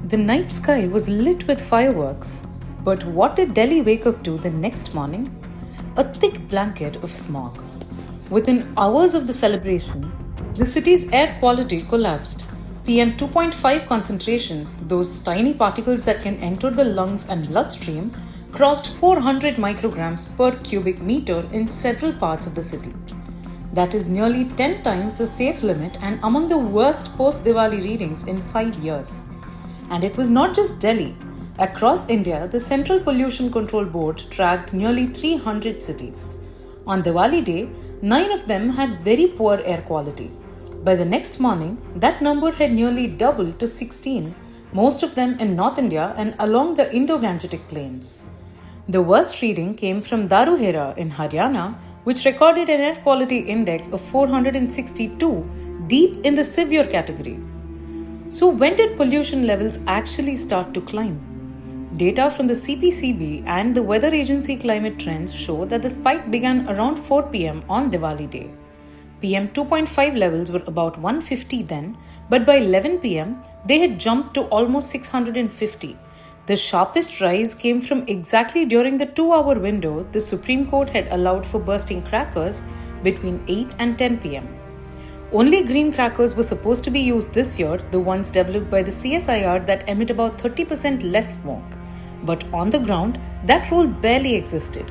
The night sky was lit with fireworks, but what did Delhi wake up to the next morning? A thick blanket of smog. Within hours of the celebrations, the city's air quality collapsed. PM 2.5 concentrations, those tiny particles that can enter the lungs and bloodstream, crossed 400 micrograms per cubic meter in several parts of the city. That is nearly 10 times the safe limit and among the worst post-Diwali readings in 5 years. And it was not just Delhi. Across India, the Central Pollution Control Board tracked nearly 300 cities. On Diwali day, 9 of them had very poor air quality. By the next morning, that number had nearly doubled to 16, most of them in North India and along the Indo-Gangetic plains. The worst reading came from Daruhera in Haryana, which recorded an air quality index of 462, deep in the severe category. So when did pollution levels actually start to climb? Data from the CPCB and the Weather Agency Climate Trends show that the spike began around 4 pm on Diwali day. PM 2.5 levels were about 150 then, but by 11 pm, they had jumped to almost 650. The sharpest rise came from exactly during the 2-hour window the Supreme Court had allowed for bursting crackers between 8 and 10 pm. Only green crackers were supposed to be used this year, the ones developed by the CSIR that emit about 30% less smoke. But on the ground, that rule barely existed.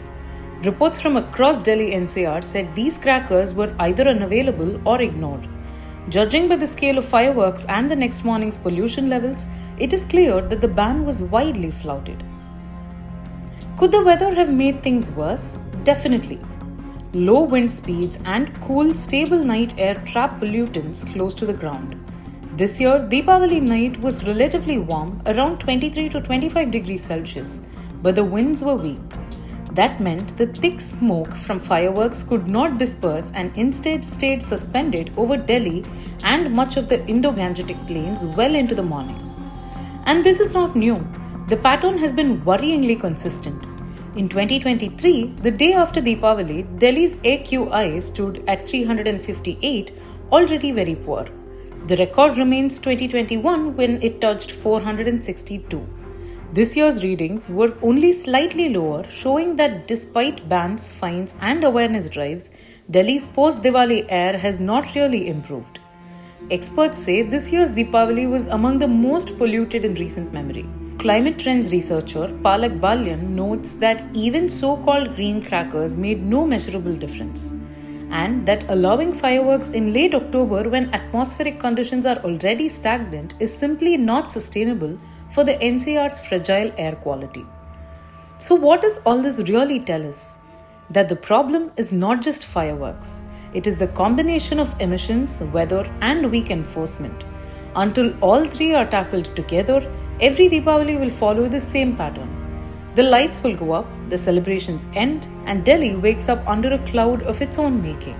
Reports from across Delhi NCR said these crackers were either unavailable or ignored. Judging by the scale of fireworks and the next morning's pollution levels, it is clear that the ban was widely flouted. Could the weather have made things worse? Definitely. Low wind speeds and cool, stable night air trap pollutants close to the ground. This year, Deepavali night was relatively warm, around 23 to 25 degrees Celsius, but the winds were weak. That meant the thick smoke from fireworks could not disperse and instead stayed suspended over Delhi and much of the Indo-Gangetic plains well into the morning. And this is not new. The pattern has been worryingly consistent. In 2023, the day after Deepavali, Delhi's AQI stood at 358, already very poor. The record remains 2021 when it touched 462. This year's readings were only slightly lower, showing that despite bans, fines, and awareness drives, Delhi's post-Diwali air has not really improved. Experts say this year's Deepavali was among the most polluted in recent memory. Climate Trends researcher Palak Balyan notes that even so-called green crackers made no measurable difference, and that allowing fireworks in late October when atmospheric conditions are already stagnant is simply not sustainable for the NCR's fragile air quality. So what does all this really tell us? That the problem is not just fireworks. It is the combination of emissions, weather, and weak enforcement. Until all three are tackled together, every Deepavali will follow the same pattern. The lights will go up, the celebrations end, and Delhi wakes up under a cloud of its own making.